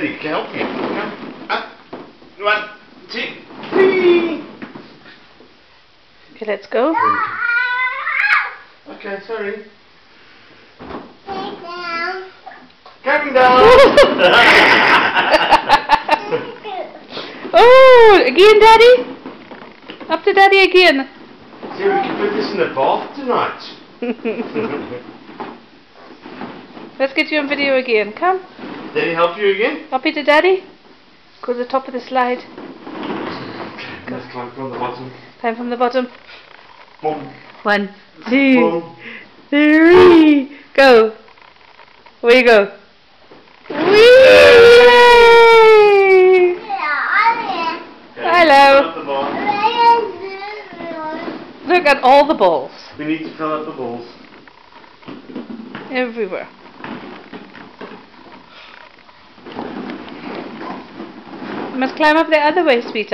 Daddy can help you. Come. Up. 1, 2, 3. Okay, let's go. Okay, sorry. Coming down. Oh, again, Daddy? Up to Daddy again. See, we can put this in the bath tonight. Let's get you on video again. Come. Daddy help you again? Up to Daddy. Go to the top of the slide. Okay, let's climb from the bottom. Climb from the bottom. Boom. 1, 2, Boom. 3. Go. Where you go? Whee! Hello. Look at all the balls. We need to fill up the balls. Everywhere. You must climb up the other way, sweetheart.